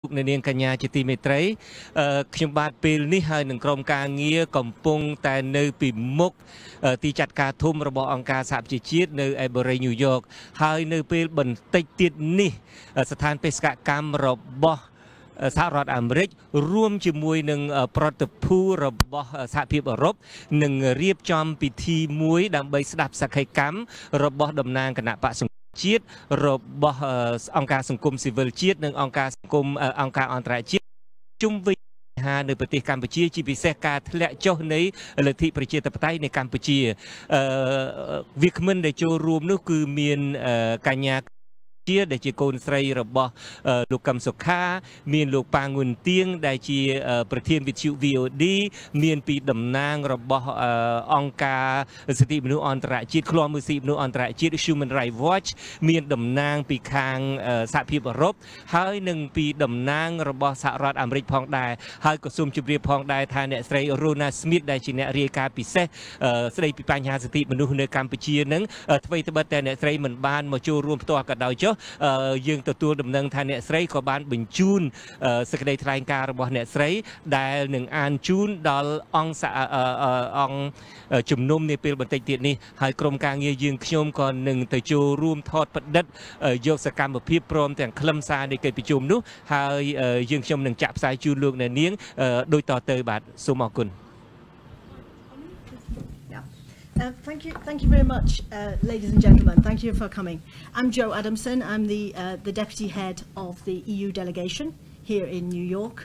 ในเนียงกัญญาจิติเมตรัยขยมบาดเปลนี่ให้หนึ่งกรมการเงียกำปงแต่ในปีมุกตีจัดการทุ่มระบบองค์การสหประชาชาติในไอบรินิวยอร์กให้ในเปลบันติดนี่สถานเปสกกรรมระบบสหรัฐอเมริกร่วมจิมวยหนึ่งปรตภูระบบสหภาพยุโรปหนึ่งเรียบจอมพิธีมวยดำใบสดับสักกรรมระบบดำนางคณะปะสงจีดระบบองค์การสังคมซิวิลจีดหนึ่งองค์การสังคมองค์การอันตรายจีดจุ่มวิหาในประเทศกัมพูชีจีพิเศษการทะเลเจ้าในลัทธิประชาธิปไตยในกัมพูชีวิกมันได้โจรวมนั่นคือเมียนกัญญาได้จีโกนไซระบบลูกกำสุขามีลูกปางุนเตียงได้จีประเทศวิทยุวีโอดีมีปีดำนางระบบองค์การสติมนุษย์อันตรายจีคลอมือสิมนุษย์อันตรายจี Human Rights Watch มีดำนางปีคางสหภาพยุโรปให้หนึ่งปีดำนางระบบสหรัฐอเมริกพองได้ให้กระทรวงจุบเรียพองได้ทางเนี่ยไซโรนาสมิธได้จีเนี่ยเรียกการพิเศษไซปีปัญหาสติมนุษย์ในกัมพูชีนั้นทวีตบัตแต่เนี่ยไซเหมือนบ้านมาจูรวมตัวกันดาวเจ้ายังตัวดำเนินทางเนสไรก็บ้านบินจูนสกัดทลายการระบบเนสไรได้หนึ่งอันจูนดอลองสะองจุ่มนุ่มในปีบันทึกเตียนี้ให้กรมการเงียยืงขยมก่อนหนึ่งแต่จูร่วมทอดประดับโยกสกรรมแบบพิพร้อมแต่งคลำซาในเกิดประชุมนู้ให้ยืงขยมหนึ่งจับสายจูลูกในเนี้ยโดยต่อเตยบาทสมอกุลThank you very much, ladies and gentlemen. Thank you for coming. I'm Jo Adamson. I'm the deputy head of the EU delegation here in New York.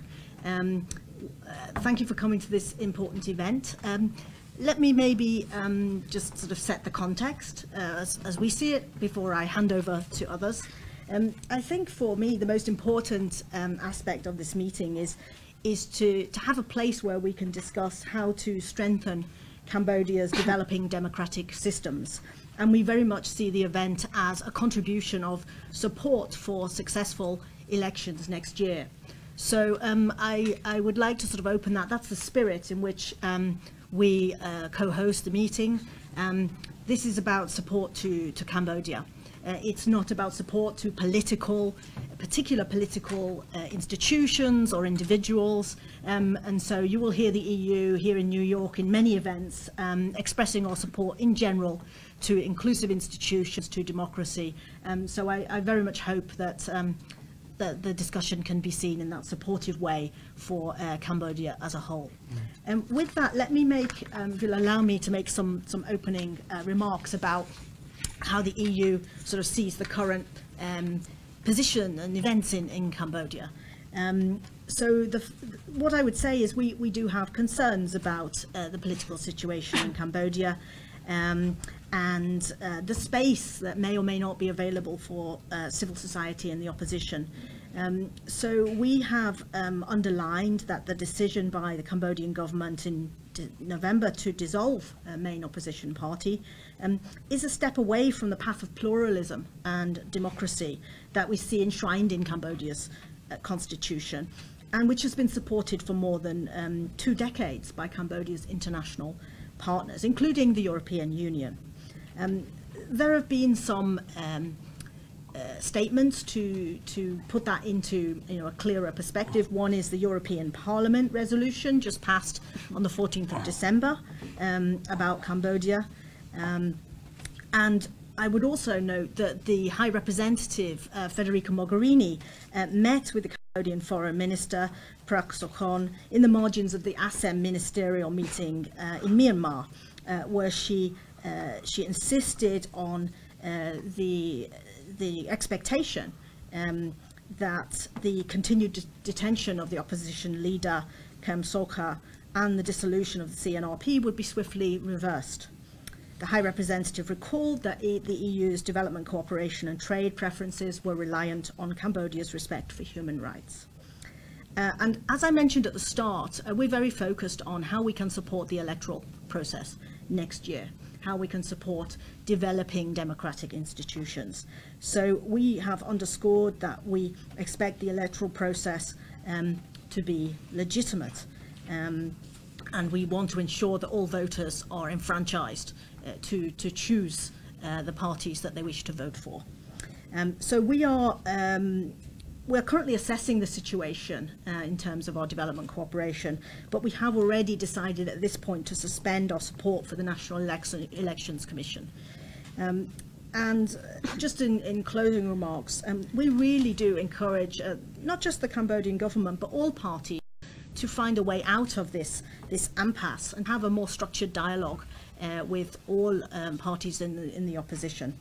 Thank you for coming to this important event. Let me maybe just sort of set the context as we see it before I hand over to others. I think for me the most important aspect of this meeting is to have a place where we can discuss how to strengthen Cambodia's developing democratic systems, and we very much see the event as a contribution of support for successful elections next year. So I would like to sort of open that. That's the spirit in which we co-host the meeting. This is about support to Cambodia. It's not about support to particular political institutions or individuals, and so you will hear the EU here in New York in many events expressing our support in general to inclusive institutions, to democracy. So I very much hope that the discussion can be seen in that supportive way for Cambodia as a whole. And with that, let me make, if you'll allow me to make some opening remarks about how the EU sort of sees the current position and events in Cambodia. So what I would say is we do have concerns about the political situation in Cambodia and the space that may or may not be available for civil society and the opposition. So we have underlined that the decision by the Cambodian government in November to dissolve a main opposition party is a step away from the path of pluralism and democracy that we see enshrined in Cambodia's constitution, and which has been supported for more than 2 decades by Cambodia's international partners, including the European Union. There have been some statements to put that into a clearer perspective. One is the European Parliament resolution just passed on the 14th of December about Cambodia. And I would also note that the High Representative Federica Mogherini met with the Cambodian Foreign Minister Prak Sokhon in the margins of the ASEM ministerial meeting in Myanmar, where she insisted on the expectation that the continued detention of the opposition leader Kem Sokha and the dissolution of the CNRP would be swiftly reversed. The High Representative recalled that the EU's development cooperation and trade preferences were reliant on Cambodia's respect for human rights. And as I mentioned at the start, we're very focused on how we can support the electoral process next year, how we can support developing democratic institutions. So we have underscored that we expect the electoral process to be legitimate, and we want to ensure that all voters are enfranchised to choose the parties that they wish to vote for. So we are we're currently assessing the situation in terms of our development cooperation, but we have already decided at this point to suspend our support for the National Elections Commission. And just in closing remarks, we really do encourage not just the Cambodian government, but all parties to find a way out of this impasse and have a more structured dialogue with all parties in the opposition.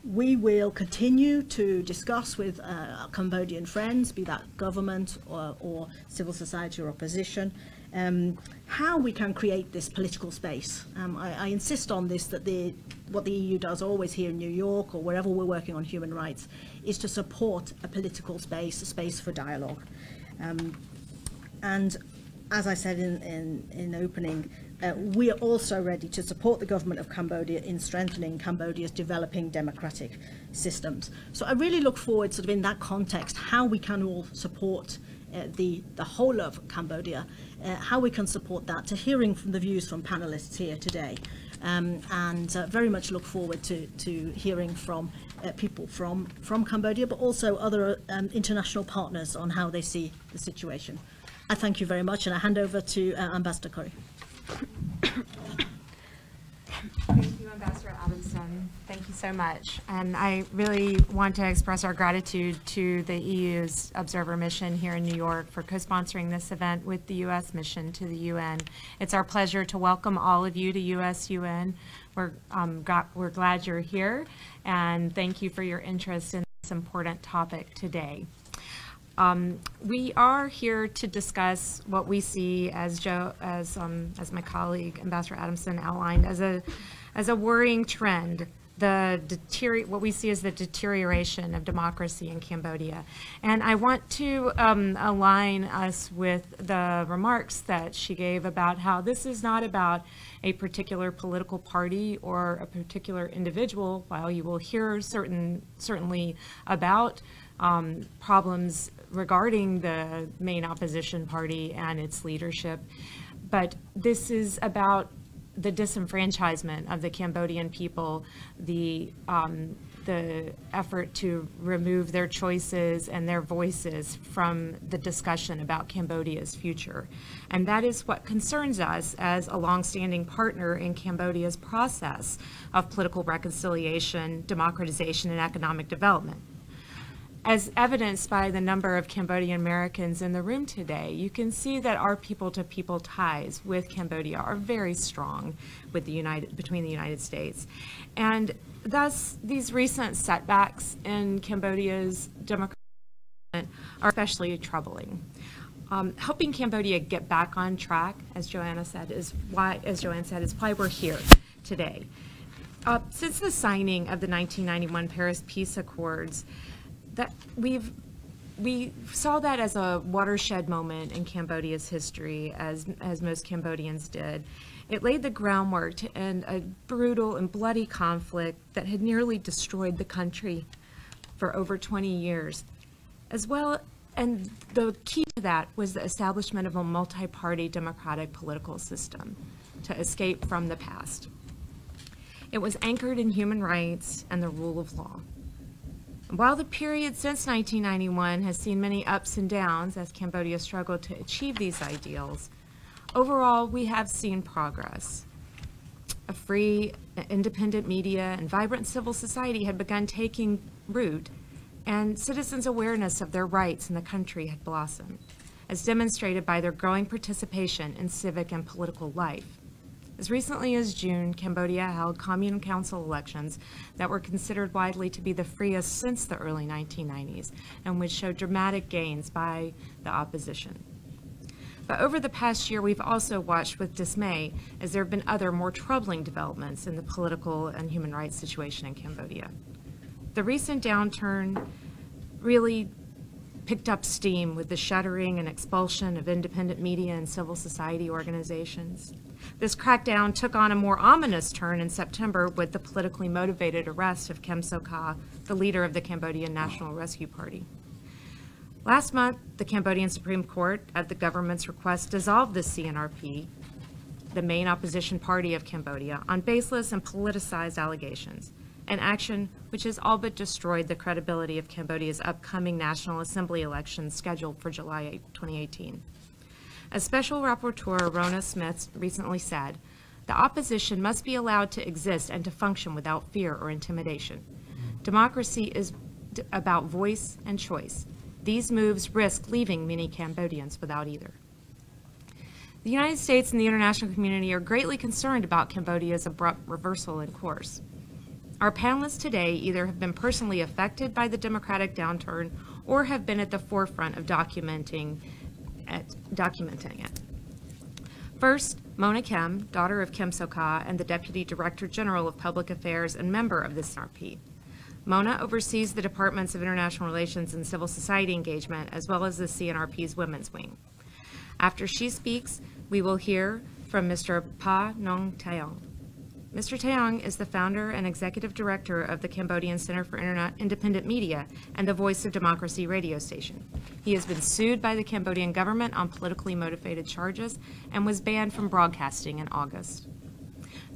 We will continue to discuss with our Cambodian friends, be that government or civil society or opposition, how we can create this political space. I insist on this, that what the EU does always here in New York or wherever we're working on human rights is to support a political space, a space for dialogue. And as I said in opening, we are also ready to support the government of Cambodia in strengthening Cambodia's developing democratic systems. So I really look forward, sort of in that context, how we can all support the whole of Cambodia, how we can support that, to hearing from the views from panelists here today. And very much look forward to hearing from people from Cambodia, but also other international partners on how they see the situation. I thank you very much, and I hand over to Ambassador Curry. Thank you, Ambassador Adamson. Thank you so much. And I really want to express our gratitude to the EU's observer mission here in New York for co-sponsoring this event with the U.S. mission to the UN. It's our pleasure to welcome all of you to US-UN. We're glad you're here, and thank you for your interest in this important topic today. We are here to discuss what we see, as my colleague Ambassador Adamson outlined, as a worrying trend. What we see as the deterioration of democracy in Cambodia. And I want to align us with the remarks that she gave about how this is not about a particular political party or a particular individual. While you will hear certainly about problems regarding the main opposition party and its leadership, but this is about the disenfranchisement of the Cambodian people, the effort to remove their choices and their voices from the discussion about Cambodia's future. And that is what concerns us as a longstanding partner in Cambodia's process of political reconciliation, democratization, and economic development. As evidenced by the number of Cambodian Americans in the room today, you can see that our people-to-people ties with Cambodia are very strong with between the United States. And thus, these recent setbacks in Cambodia's democratic development are especially troubling. Helping Cambodia get back on track, as Joanne said, is why we're here today. Since the signing of the 1991 Paris Peace Accords, we saw that as a watershed moment in Cambodia's history, as most Cambodians did. It laid the groundwork to end a brutal and bloody conflict that had nearly destroyed the country for over 20 years. And the key to that was the establishment of a multi-party democratic political system to escape from the past. It was anchored in human rights and the rule of law. While the period since 1991 has seen many ups and downs as Cambodia struggled to achieve these ideals, overall we have seen progress. A free, independent media and vibrant civil society had begun taking root, and citizens' awareness of their rights in the country had blossomed, as demonstrated by their growing participation in civic and political life. As recently as June, Cambodia held commune council elections that were considered widely to be the freest since the early 1990s, and which showed dramatic gains by the opposition. But over the past year, we've also watched with dismay as there have been other more troubling developments in the political and human rights situation in Cambodia. The recent downturn really picked up steam with the shuttering and expulsion of independent media and civil society organizations. This crackdown took on a more ominous turn in September with the politically motivated arrest of Kem Sokha, the leader of the Cambodian National Rescue Party. Last month, the Cambodian Supreme Court, at the government's request, dissolved the CNRP, the main opposition party of Cambodia, on baseless and politicized allegations. an action which has all but destroyed the credibility of Cambodia's upcoming National Assembly elections scheduled for July 2018. As Special Rapporteur Rona Smith recently said, the opposition must be allowed to exist and to function without fear or intimidation. Democracy is about voice and choice. These moves risk leaving many Cambodians without either. The United States and the international community are greatly concerned about Cambodia's abrupt reversal in course. Our panelists today either have been personally affected by the democratic downturn or have been at the forefront of documenting it. First, Mona Kem, daughter of Kem Sokha and the Deputy Director General of Public Affairs and member of the CNRP. Mona oversees the Departments of International Relations and Civil Society Engagement, as well as the CNRP's Women's Wing. After she speaks, we will hear from Mr. Pa Nong Taong. Mr. Taong is the founder and executive director of the Cambodian Center for Independent Media and the Voice of Democracy radio station. He has been sued by the Cambodian government on politically motivated charges and was banned from broadcasting in August.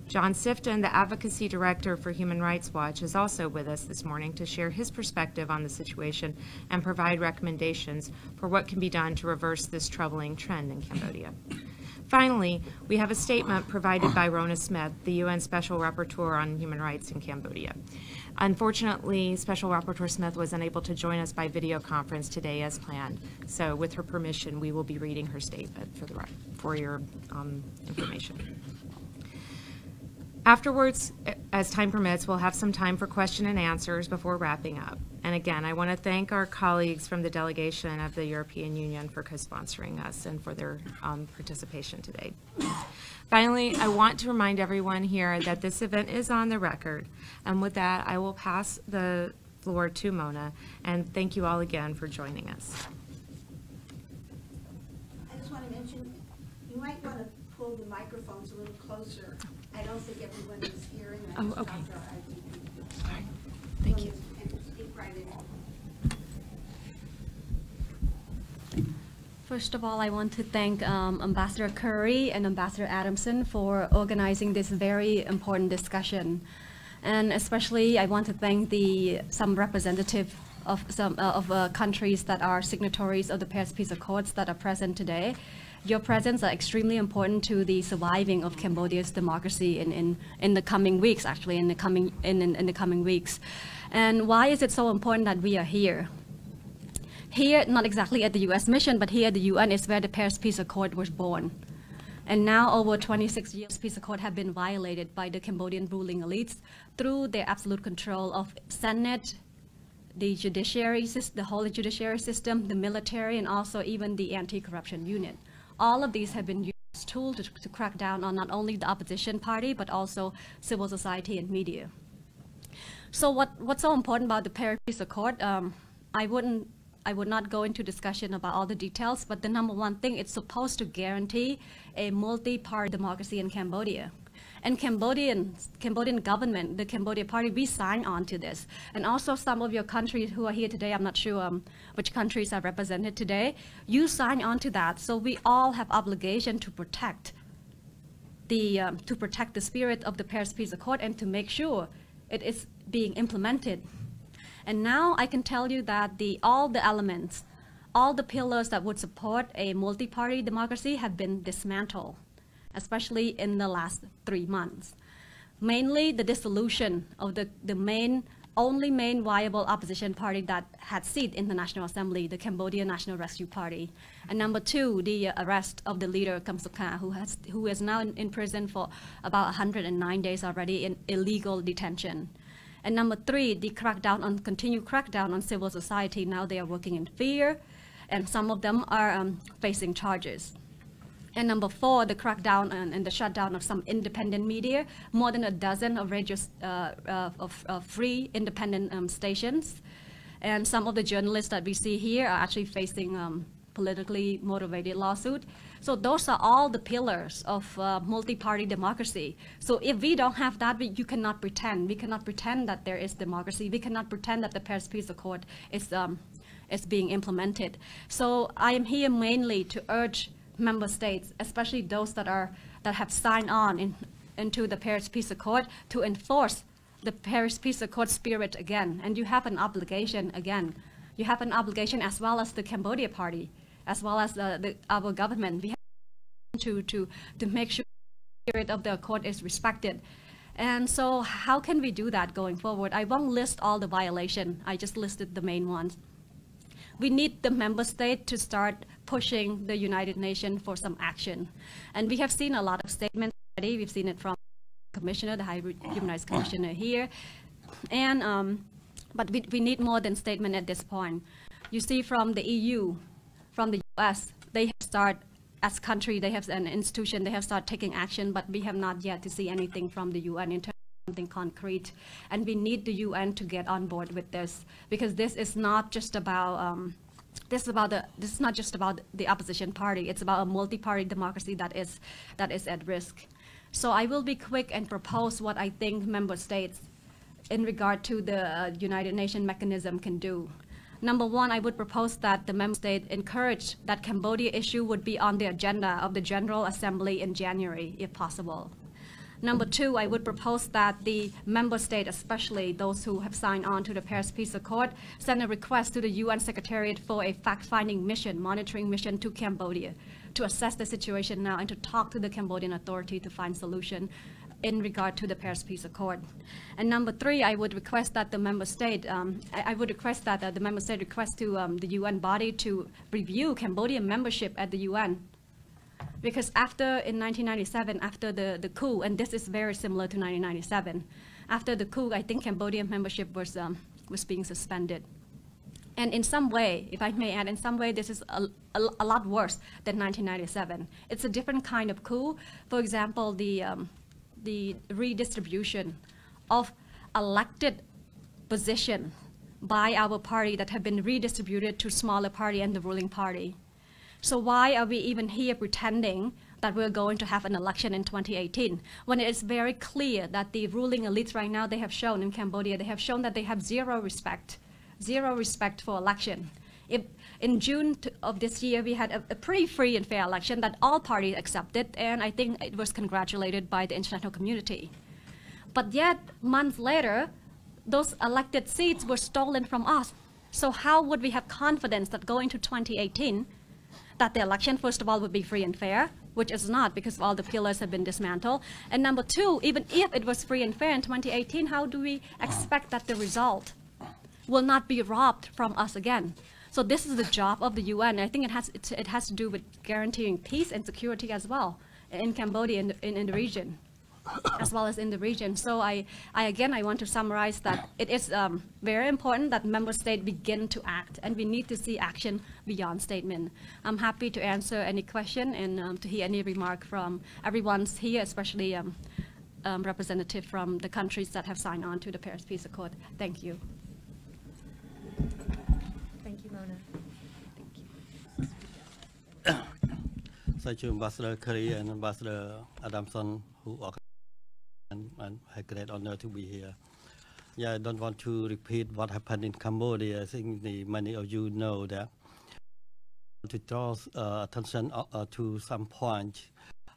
John Sifton, the Advocacy Director for Human Rights Watch, is also with us this morning to share his perspective on the situation and provide recommendations for what can be done to reverse this troubling trend in Cambodia. Finally, we have a statement provided by Rona Smith, the UN Special Rapporteur on Human Rights in Cambodia. Unfortunately, Special Rapporteur Smith was unable to join us by video conference today as planned. So with her permission, we will be reading her statement for your information. Afterwards, as time permits, we'll have some time for question and answers before wrapping up. And again, I want to thank our colleagues from the delegation of the European Union for co-sponsoring us and for their participation today. Finally, I want to remind everyone here that this event is on the record. And with that, I will pass the floor to Mona. And thank you all again for joining us. I just want to mention, you might want to pull the microphones a little closer. I don't think everyone is hearing. Oh, okay. All right. Thank you. And speak right in. First of all, I want to thank Ambassador Curry and Ambassador Adamson for organizing this very important discussion. And especially, I want to thank some representatives of some countries that are signatories of the Paris Peace Accords that are present today. Your presence are extremely important to the surviving of Cambodia's democracy in the coming weeks, actually, in the coming weeks. And why is it so important that we are here? Here, not exactly at the US mission, but here at the UN is where the Paris Peace Accord was born. And now over 26 years, Peace Accord have been violated by the Cambodian ruling elites through their absolute control of Senate, the judiciary, the whole judiciary system, the military, and also even the anti-corruption unit. All of these have been used as tools to crack down on not only the opposition party, but also civil society and media. So what's so important about the Paris Peace Accord? I would not go into discussion about all the details, but the number one thing, it's supposed to guarantee a multi-party democracy in Cambodia. And Cambodian government, the Cambodia party, we signed on to this. And also some of your countries who are here today, I'm not sure which countries are represented today, you signed on to that. So we all have obligation to protect the spirit of the Paris Peace Accord and to make sure it is being implemented. And now I can tell you that all the elements, all the pillars that would support a multi-party democracy have been dismantled, especially in the last 3 months. Mainly the dissolution of the only main viable opposition party that had seat in the National Assembly, the Cambodian National Rescue Party. And number 2, the arrest of the leader, Kem Sokha, who is now in prison for about 109 days already in illegal detention. And number 3, the continued crackdown on civil society. Now they are working in fear, and some of them are facing charges. And number 4, the crackdown and the shutdown of some independent media, more than a dozen of radios of free independent stations. And some of the journalists that we see here are actually facing politically motivated lawsuit. So those are all the pillars of multi-party democracy. So if we don't have that, you cannot pretend. We cannot pretend that there is democracy. We cannot pretend that the Paris Peace Accord is being implemented. So I am here mainly to urge member states, especially those that have signed on into the Paris Peace Accord, to enforce the Paris Peace Accord spirit again, and you have an obligation again. You have an obligation as well as the Cambodia party, as well as our government. We have to make sure the spirit of the accord is respected. And so how can we do that going forward? I won't list all the violations. I just listed the main ones. We need the member state to start pushing the United Nations for some action. And we have seen a lot of statements already. We've seen it from the Commissioner, the High Human Rights Commissioner here. And, but we need more than statement at this point. You see from the EU, from the US, they have started, as country, they have an institution, they have started taking action, but we have not yet to see anything from the UN in terms of something concrete. And we need the UN to get on board with this, because this is not just about this is not just about the opposition party. It's about a multi-party democracy that is at risk. So I will be quick and propose what I think member states in regard to the United Nations mechanism can do. Number one, I would propose that the member state encourage that Cambodia issue would be on the agenda of the General Assembly in January, if possible. Number two, I would propose that the member state, especially those who have signed on to the Paris Peace Accord, send a request to the UN Secretariat for a fact-finding mission, monitoring mission to Cambodia, to assess the situation now and to talk to the Cambodian authority to find solution in regard to the Paris Peace Accord. And number three, I would request that the member state, I would request that the member state request to the UN body to review Cambodian membership at the UN. Because after, in 1997, after the coup, and this is very similar to 1997, after the coup, I think Cambodian membership was being suspended. And in some way, if I may add, in some way, this is a lot worse than 1997. It's a different kind of coup. For example, the redistribution of elected position by our party that have been redistributed to smaller party and the ruling party. So why are we even here pretending that we're going to have an election in 2018 when it is very clear that the ruling elites right now, they have shown in Cambodia, they have shown that they have zero respect for election. If in June of this year, we had a pretty free and fair election that all parties accepted, and I think it was congratulated by the international community. But yet, months later, those elected seats were stolen from us. So how would we have confidence that going to 2018, that the election, first of all, would be free and fair, which is not because all the pillars have been dismantled. And number two, even if it was free and fair in 2018, how do we expect that the result will not be robbed from us again? So this is the job of the UN. I think it has to do with guaranteeing peace and security as well in Cambodia, in the region, as well as in the region. So I want to summarize that it is very important that member states begin to act, and we need to see action beyond statement. I'm happy to answer any question and to hear any remark from everyone's here, especially representative from the countries that have signed on to the Paris Peace Accord. Thank you. Thank you, Mona. Thank you, Ambassador Curry and Ambassador Adamson, who are and a great honor to be here. Yeah, I don't want to repeat what happened in Cambodia. I think many of you know that. To draw attention to some point,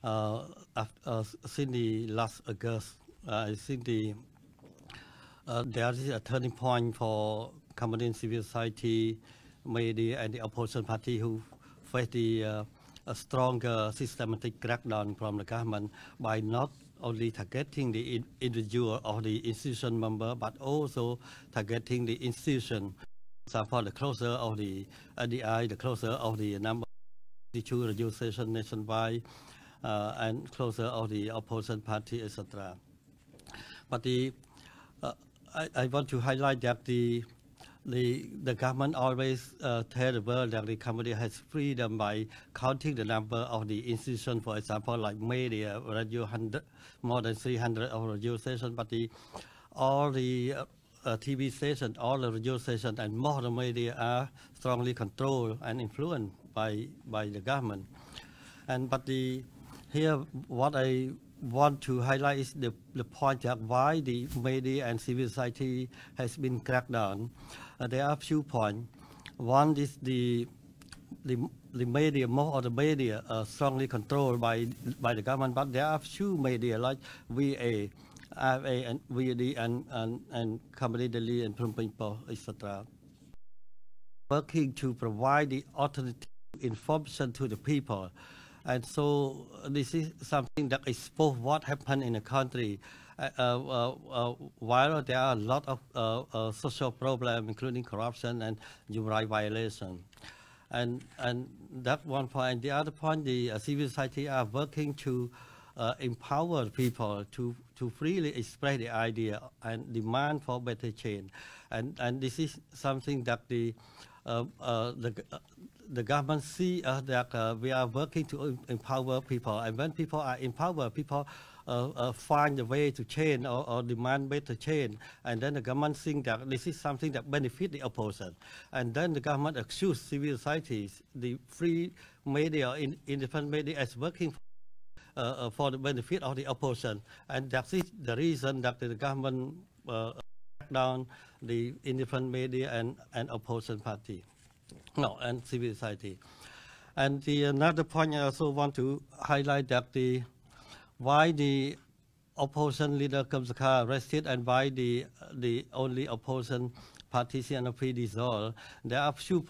since the last August, I think there is a turning point for Cambodian civil society, media, and the opposition party who face a stronger systematic crackdown from the government by not only targeting the individual or the institution member, but also targeting the institution. For example, the closure of the NDI, the closure of the number of the radio station nationwide, and closure of the opposition party, etc. But I want to highlight that the government always tell the world that the Cambodia has freedom by counting the number of the institutions, for example, like media, radio, more than 300 of radio stations, but all the TV stations, all the radio stations, and more of the media are strongly controlled and influenced by the government. But here, what I want to highlight is the point that why the media and civil society has been cracked down. There are a few points. One is the media, more of the media are strongly controlled by the government, but there are few media like VA IFA and VD and Company Daily and Phnom Penh Post, etc. Working to provide the alternative information to the people. And so this is something that exposes what happened in the country. While there are a lot of social problems, including corruption and human rights violation. And that one point. The other point, the civil society are working to empower people to freely express the idea and demand for better change. And this is something that the government see that we are working to empower people. And when people are empowered, people find a way to change or demand better change. And then the government think that this is something that benefits the opposition. And then the government accuse civil societies, the free media, independent media as working for the benefit of the opposition. And that is the reason that the government crack down the independent media and opposition party. No, and civil society. And another point I also want to highlight that why the opposition leader Kamsaka arrested and why the only opposition party CNP dissolved. There are few